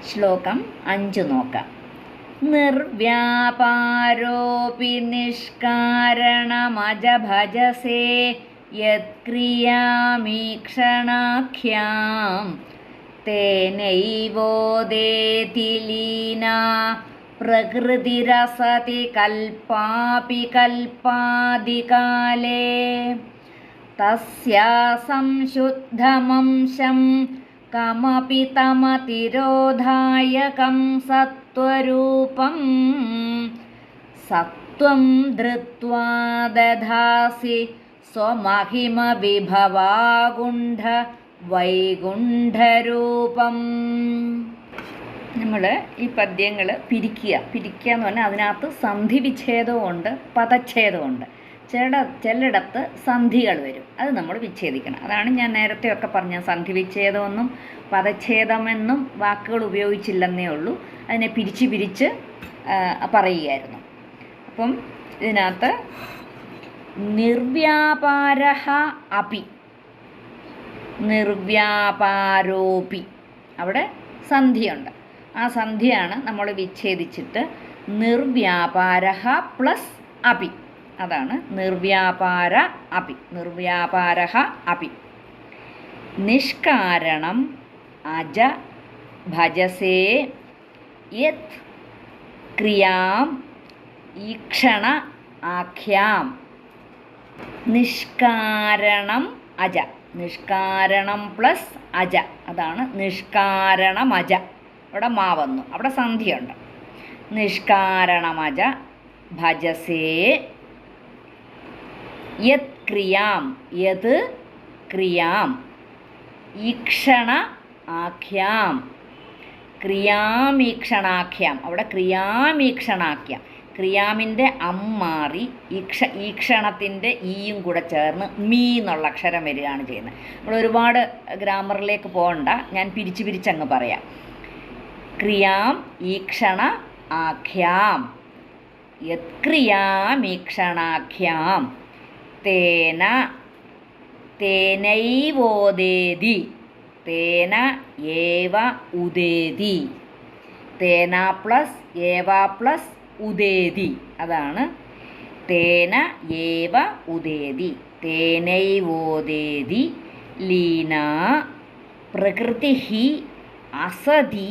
ശ്ലോകം 5 നോക്കാം. നിർവ്യാപാരോപി നിഷ്കാരണമജഭജസേ യത്ക്രിയാമീക്ഷണാഖ്യാം തേനൈവോദേതി ലീനാ പ്രകൃതിരസതി കൽപ്പാപി കൽപ്പാദികാലേ തസ്യാ സംശുദ്ധമംശം കമപി തമതിരോധായകം സത്വരൂപം സത്വം ധൃത്വാ ദധാസി സ്വമഹിമ വിഭവാഗുണ്ഠ വൈകുണ്ഠരൂപം. നമ്മൾ ഈ പദ്യങ്ങൾ പിരിക്കുക എന്ന് പറഞ്ഞാൽ അതിനകത്ത് സന്ധി വിച്ഛേദമുണ്ട്, പദച്ഛേദമുണ്ട്. ചിലയിടത്ത് സന്ധികൾ വരും, അത് നമ്മൾ വിച്ഛേദിക്കണം. അതാണ് ഞാൻ നേരത്തെയൊക്കെ പറഞ്ഞത്. സന്ധി വിച്ഛേദമെന്നും പദച്ഛേദമെന്നും വാക്കുകൾ ഉപയോഗിച്ചില്ലെന്നേ ഉള്ളൂ. അതിനെ പിരിച്ച് പറയുകയായിരുന്നു. അപ്പം ഇതിനകത്ത് നിർവ്യാപാരഃ അപി, നിർവ്യാപാരോപി, അവിടെ സന്ധിയുണ്ട്. ആ സന്ധിയാണ് നമ്മൾ വിച്ഛേദിച്ചിട്ട് നിർവ്യാപാരഃ പ്ലസ് അപി, അതാണ് നിർവ്യാപാര അപി. നിർവ്യാപാരഃ അപി നിഷ്കാരണം അജ ഭജസേ യത് ക്രിയാം ഈക്ഷണ ആഖ്യാം. നിഷ്കാരണം അജ, നിഷ്കാരണം പ്ലസ് അജ, അതാണ് നിഷ്കാരണമജ. അവിടെ മാ വന്നു, അവിടെ സന്ധിയുണ്ട്. നിഷ്കാരണമജ ഭജസേ യത് ക്രിയാം, യത് ക്രിയാം ഈക്ഷണ ആഖ്യാം. ക്രിയാമീക്ഷണാഖ്യാം, അവിടെ ക്രിയാമീക്ഷണാഖ്യാം. ക്രിയാമിൻ്റെ മാറി ഈക്ഷണത്തിൻ്റെ ഈയും കൂടെ ചേർന്ന് മീ എന്നുള്ള അക്ഷരം വരികയാണ് ചെയ്യുന്നത്. നമ്മൾ ഒരുപാട് ഗ്രാമറിലേക്ക് പോകണ്ട, ഞാൻ പിരിച്ചങ്ങ് പറയാം. ക്രിയാം ഈക്ഷണ ആഖ്യാം, യത്ക്രിയാമീക്ഷണാഖ്യാം തേന തേനൈവോദേതി, തേന ഏവ ഉദേതി. തേന പ്ലസ് ഏവ പ്ലസ് ഉദേതി, അതാണ് തേന ഏവ ഉദേതി. തേനൈവോദേതി ലീനാ പ്രകൃതി അസതി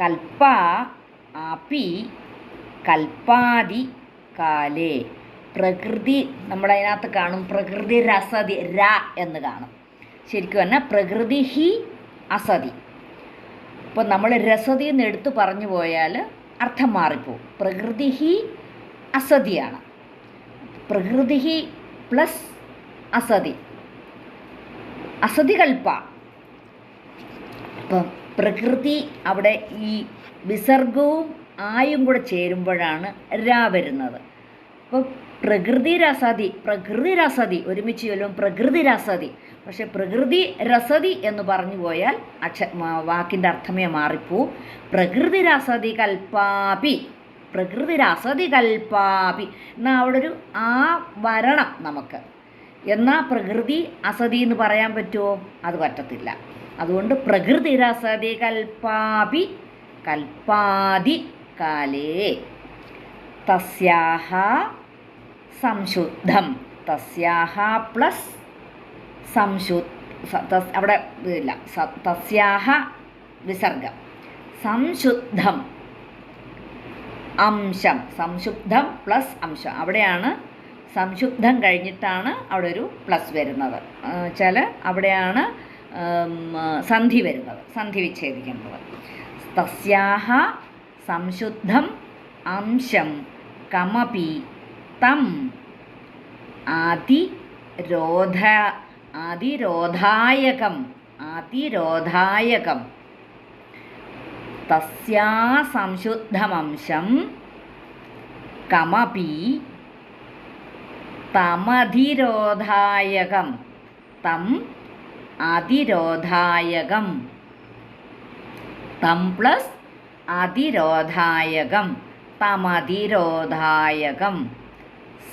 കൽപ്പ അപി കൽപ്പാദി കാലേ. പ്രകൃതി നമ്മളതിനകത്ത് കാണും, പ്രകൃതി രസതി, ര എന്ന് കാണും. ശരിക്കും പറഞ്ഞാൽ പ്രകൃതി അസതി. ഇപ്പോൾ നമ്മൾ രസതി എന്ന് എടുത്തു പറഞ്ഞു പോയാൽ അർത്ഥം മാറിപ്പോവും. പ്രകൃതി അസതിയാണ്. പ്രകൃതി പ്ലസ് അസതി, അസതി കൽപ്പ. അപ്പം പ്രകൃതി, അവിടെ ഈ വിസർഗവും ആയും കൂടെ ചേരുമ്പോഴാണ് ര വരുന്നത്. അപ്പോൾ പ്രകൃതി രസതി ഒരുമിച്ച് ചൊല്ലും, പ്രകൃതി രസതി. പക്ഷെ പ്രകൃതി രസതി എന്ന് പറഞ്ഞു പോയാൽ വാക്കിൻ്റെ അർത്ഥമേ മാറിപ്പോവും. പ്രകൃതി രസതി കൽപ്പാപി, പ്രകൃതി രസതി കൽപ്പാപി എന്നാൽ അവിടെ ഒരു ആ വരണം നമുക്ക്. എന്നാൽ പ്രകൃതി അസതി എന്ന് പറയാൻ പറ്റുമോ? അത് പറ്റത്തില്ല. അതുകൊണ്ട് പ്രകൃതി രസതി കൽപ്പാപി കൽപ്പാദി കാലേ തസ്യാഹ സംശുദ്ധം. തസ്യാഹ പ്ലസ് അവിടെ ഇല്ല, തസ്യാഹ വിസർഗം. സംശുദ്ധം അംശം, സംശുദ്ധം പ്ലസ് അംശം. അവിടെയാണ് സംശുദ്ധം കഴിഞ്ഞിട്ടാണ് അവിടെ ഒരു പ്ലസ് വരുന്നത്. വെച്ചാൽ അവിടെയാണ് സന്ധി വരുന്നത്, സന്ധി വിച്ഛേദിക്കുന്നത്. തസ്യാഹ സംശുദ്ധം അംശം കമപി തം അതിരോധായകം തസ്യാ സംശുദ്ധമംശം കമപി തമധിരോധായകം, തം അതിരോധായകം. തം പ്ലസ് അതിരോധായകം, തമതിരോധായകം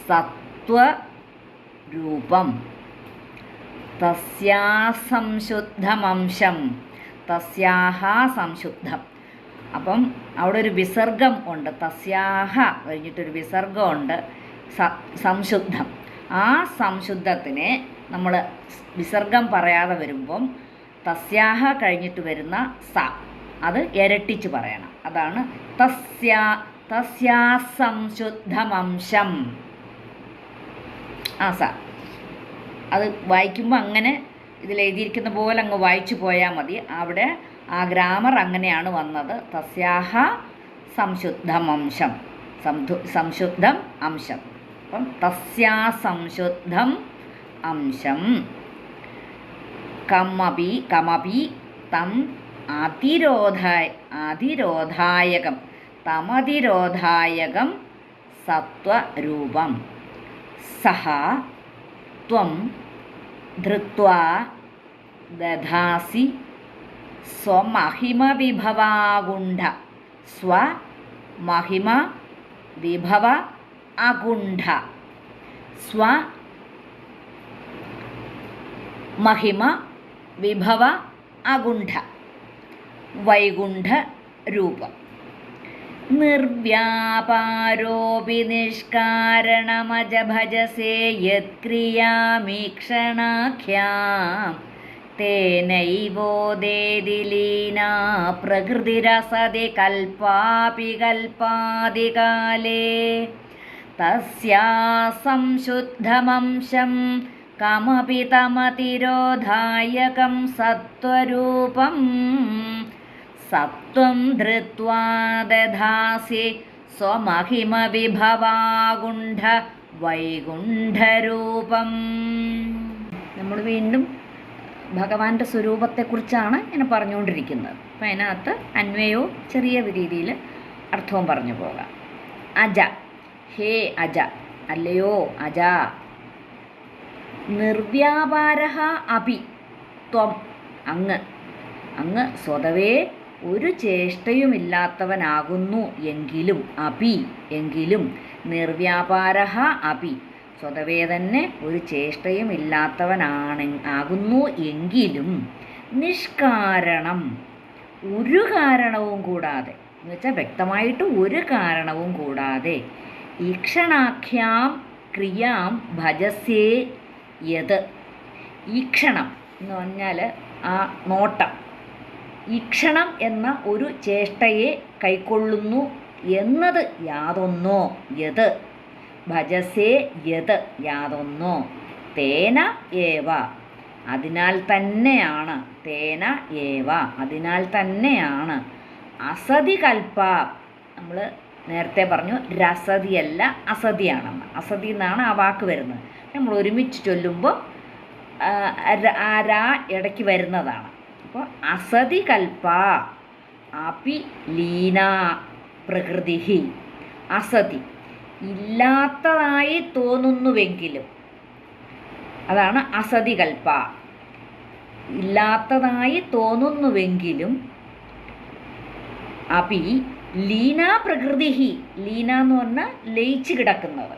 സത്വരൂപം. തസ്യാ സംശുദ്ധമംശം, തസ്യാഹ സംശുദ്ധം. അപ്പം അവിടെ ഒരു വിസർഗം ഉണ്ട്, തസ്യാഹ കഴിഞ്ഞിട്ടൊരു വിസർഗമുണ്ട്, സംശുദ്ധം. ആ സംശുദ്ധത്തിനെ നമ്മൾ വിസർഗം പറയാതെ വരുമ്പം തസ്യാഹ കഴിഞ്ഞിട്ട് വരുന്ന സ അത് ഇരട്ടിച്ച് പറയണം. അതാണ് തസ്യാ സംശുദ്ധമംശം. ആ സ അത് വായിക്കുമ്പോൾ അങ്ങനെ ഇതിലെഴുതിയിരിക്കുന്ന പോലെ അങ്ങ് വായിച്ചു പോയാൽ മതി. അവിടെ ആ ഗ്രാമർ അങ്ങനെയാണ് വന്നത്. തസ്യാഹ സംശുദ്ധമംശം, സംശുദ്ധം അംശം. അപ്പം തസ്യാ സംശുദ്ധം അംശം കമപി തം അതിരോധായകം തമതിരോധായകം സത്വരൂപം സഹ ത്വം ധൃത്വാ ദധാസി സ്വമഹിമവിഭവാഗുണ്ഠ സ്വമഹിമ വിഭവ അഗുണ്ഠ സ്വമഹിമ വിഭവ അഗുണ്ഠ വൈകുണ്ഠ രൂപം. നിർവ്യാപാരോപി നിഷ്കാരണമജ ഭജസേ യത്ക്രിയാമീക്ഷണാഖ്യാം തേനൈവോദേതി ലീനാ പ്രകൃതിരസതി കൽപ്പാപി കൽപ്പാദികാലേ തസ്യാ സംശുദ്ധമംശം കമപി തമതിരോധായകം സത്വരൂപം സത്വം ധൃത്വാ ദധാസി സ്വമഹിമവിഭവാഗുണ്ഠ വൈകുണ്ഠരൂപം. നമ്മൾ വീണ്ടും ഭഗവാന്റെ സ്വരൂപത്തെക്കുറിച്ചാണ് ഇങ്ങനെ പറഞ്ഞുകൊണ്ടിരിക്കുന്നത്. അപ്പം അതിനകത്ത് അന്വയവും ചെറിയ രീതിയിൽ അർത്ഥവും പറഞ്ഞു പോകാം. അജ, ഹേ അജ, അല്ലയോ അജ. നിർവ്യാപാരഃ അപി ത്വം, അങ്ങ് സ്വതവേ ഒരു ചേഷ്ടയുമില്ലാത്തവനാകുന്നു എങ്കിലും, എങ്കിലും നിർവ്യാപാരഃ അപി സ്വതവേ തന്നെ ഒരു ചേഷ്ടയും ആകുന്നു എങ്കിലും നിഷ്കാരണം ഒരു കാരണവും കൂടാതെ, എന്ന് വെച്ചാൽ വ്യക്തമായിട്ട് ഒരു കാരണവും കൂടാതെ ഈക്ഷണാഖ്യാം ക്രിയാം ഭജസേ യത്. ഈക്ഷണം എന്ന് പറഞ്ഞാൽ ആ നോട്ടം, ഈക്ഷണം എന്ന ഒരു ചേഷ്ടയെ കൈക്കൊള്ളുന്നു എന്നത് യാതൊന്നോ, യത് ഭജസേ യത് യാതൊന്നോ, തേന ഏവ അതിനാൽ തന്നെയാണ്, തേന ഏവ അതിനാൽ തന്നെയാണ്, അസതി കൽപ്പ നമ്മൾ നേരത്തെ പറഞ്ഞു രസതിയല്ല അസതിയാണെന്ന്, അസതി എന്നാണ് ആ വാക്ക് വരുന്നത്. നമ്മൾ ഒരുമിച്ച് ചൊല്ലുമ്പോൾ ആ രാ ഇടയ്ക്ക് വരുന്നതാണ്. അപ്പോൾ അസതി കൽപ്പ അപി ലീന പ്രകൃതി, അസതി ഇല്ലാത്തതായി തോന്നുന്നുവെങ്കിലും, അതാണ് അസതി കൽപ്പ, ഇല്ലാത്തതായി തോന്നുന്നുവെങ്കിലും അപി ലീന പ്രകൃതി, ലീന എന്ന് പറഞ്ഞാൽ ലയിച്ച് കിടക്കുന്നത്.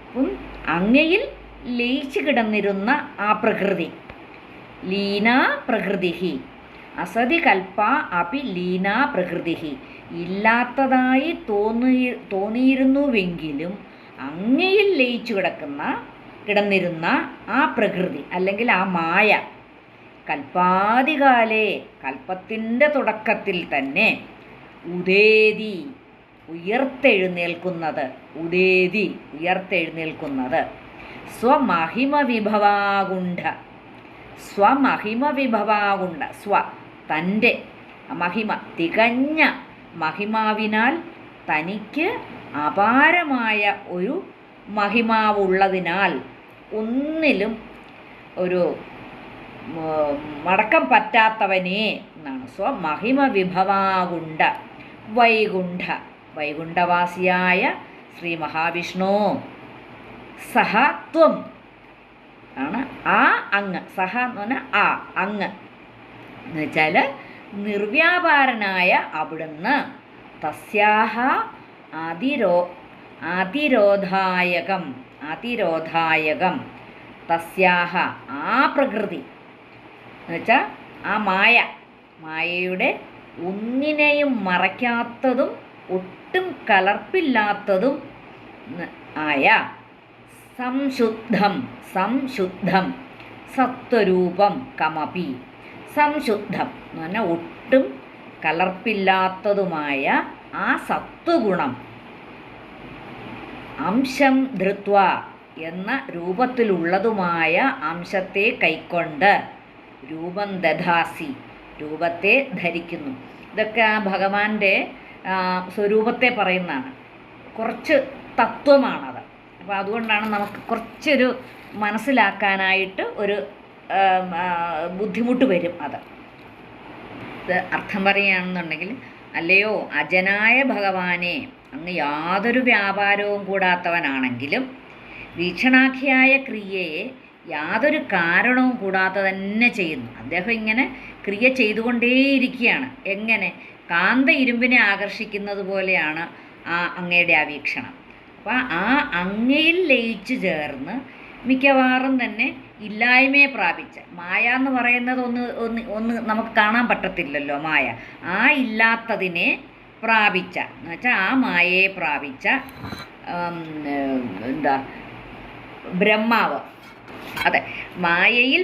അപ്പം അങ്ങയിൽ ലയിച്ച് കിടന്നിരുന്ന ആ പ്രകൃതി, ലീന പ്രകൃതി, അസതി കൽപ്പ അപി ലീന പ്രകൃതി, ഇല്ലാത്തതായി തോന്നിയിരുന്നുവെങ്കിലും അങ്ങയിൽ ലയിച്ചു കിടന്നിരുന്ന ആ പ്രകൃതി അല്ലെങ്കിൽ ആ മായ കൽപ്പാദികാലേ കൽപ്പത്തിൻ്റെ തുടക്കത്തിൽ തന്നെ ഉദേതി ഉയർത്തെഴുന്നേൽക്കുന്നത്, ഉദേതി ഉയർത്തെഴുന്നേൽക്കുന്നത് സ്വമഹിമ വിഭവാഗുണ്ഠ, സ്വമഹിമ വിഭവാഗുണ്ഠ, സ്വ തൻ്റെ മഹിമ തികഞ്ഞ മഹിമാവിനാൽ തനിക്ക് അപാരമായ ഒരു മഹിമാവുള്ളതിനാൽ ഒന്നിലും ഒരു മടക്കം പറ്റാത്തവനെ എന്നാണ്. സ്വമഹിമ വിഭവാഗുണ്ഠ വൈകുണ്ഠ, വൈകുണ്ഠവാസിയായ ശ്രീ മഹാവിഷ്ണു. സഹ ത്വം ആണ് ആ അങ്ങ്, സഹ എന്ന് പറഞ്ഞാൽ ആ അങ്ങ് എന്ന് വെച്ചാൽ നിർവ്യാപാരനായ അവിടുന്ന് തസ്യാഹ അതിരോധായകം തസ്യാഹ ആ പ്രകൃതി എന്ന് വെച്ചാൽ ആ മായയുടെ ഒന്നിനെയും മറയ്ക്കാത്തതും ഒട്ടും കലർപ്പില്ലാത്തതും ആയ സംശുദ്ധം സത്വരൂപം കമപി. സംശുദ്ധം എന്ന് പറഞ്ഞാൽ ഒട്ടും കലർപ്പില്ലാത്തതുമായ ആ സത്വഗുണം അംശം ധൃത്വ എന്ന രൂപത്തിലുള്ളതുമായ അംശത്തെ കൈക്കൊണ്ട് രൂപം ദധാസി രൂപത്തെ ധരിക്കുന്നു. ഇതൊക്കെ ആ ഭഗവാന്റെ സ്വരൂപത്തെ പറയുന്നതാണ്. കുറച്ച് തത്വമാണത്. അപ്പോൾ അതുകൊണ്ടാണ് നമുക്ക് കുറച്ചൊരു മനസ്സിലാക്കാനായിട്ട് ഒരു ബുദ്ധിമുട്ട് വരും. അത് അർത്ഥം പറയുകയാണെന്നുണ്ടെങ്കിൽ, അല്ലയോ അജനായ ഭഗവാനെ, അങ്ങ് യാതൊരു വ്യാപാരവും കൂടാത്തവനാണെങ്കിലും വീക്ഷണാഖ്യായ ക്രിയയെ യാതൊരു കാരണവും കൂടാതെ തന്നെ ചെയ്യുന്നു. അദ്ദേഹം ഇങ്ങനെ ക്രിയ ചെയ്തുകൊണ്ടേയിരിക്കുകയാണ്. എങ്ങനെ? കാന്ത ഇരുമ്പിനെ ആകർഷിക്കുന്നത് പോലെയാണ് അങ്ങയുടെ ആ വീക്ഷണം. അപ്പോൾ ആ അങ്ങയിൽ ലയിച്ചു ചേർന്ന് മിക്കവാറും തന്നെ ഇല്ലായ്മയെ പ്രാപിച്ച മായ എന്ന് പറയുന്നത് ഒന്ന് നമുക്ക് കാണാൻ പറ്റത്തില്ലല്ലോ. മായ ആ ഇല്ലാത്തതിനെ പ്രാപിച്ച എന്ന് വെച്ചാൽ ആ മായയെ പ്രാപിച്ച ബ്രഹ്മാവ്. അതെ, മായയിൽ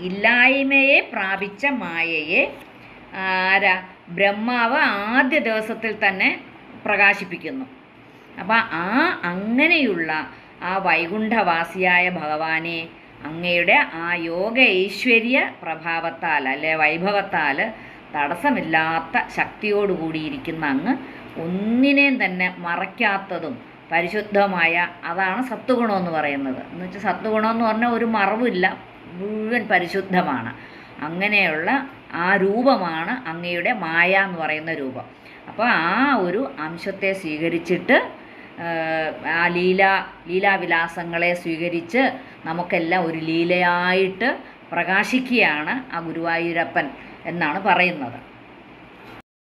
ഇല്ലായ്മയെ പ്രാപിച്ച മായയെ ബ്രഹ്മാവ് ആദ്യ ദിവസത്തിൽ തന്നെ പ്രകാശിപ്പിക്കുന്നു. അപ്പം അങ്ങനെയുള്ള ആ വൈകുണ്ഠവാസിയായ ഭഗവാനെ അങ്ങയുടെ ആ യോഗ ഐശ്വര്യ പ്രഭാവത്താൽ അല്ലെ വൈഭവത്താൽ തടസ്സമില്ലാത്ത ശക്തിയോടുകൂടിയിരിക്കുന്ന അങ്ങ് ഒന്നിനെയും തന്നെ മറയ്ക്കാത്തതും പരിശുദ്ധമായ, അതാണ് സത്വഗുണമെന്ന് പറയുന്നത്. എന്ന് വെച്ചാൽ സത്വഗുണമെന്ന് പറഞ്ഞാൽ ഒരു മറവില്ല, മുഴുവൻ പരിശുദ്ധമാണ്. അങ്ങനെയുള്ള ആ രൂപമാണ് അങ്ങയുടെ മായ എന്ന് പറയുന്ന രൂപം. അപ്പോൾ ആ ഒരു അംശത്തെ സ്വീകരിച്ചിട്ട് ആ ലീലാവിലാസങ്ങളെ സ്വീകരിച്ച് നമുക്കെല്ലാം ഒരു ലീലയായിട്ട് പ്രകാശിക്കുകയാണ് ആ ഗുരുവായൂരപ്പൻ എന്നാണ് പറയുന്നത്.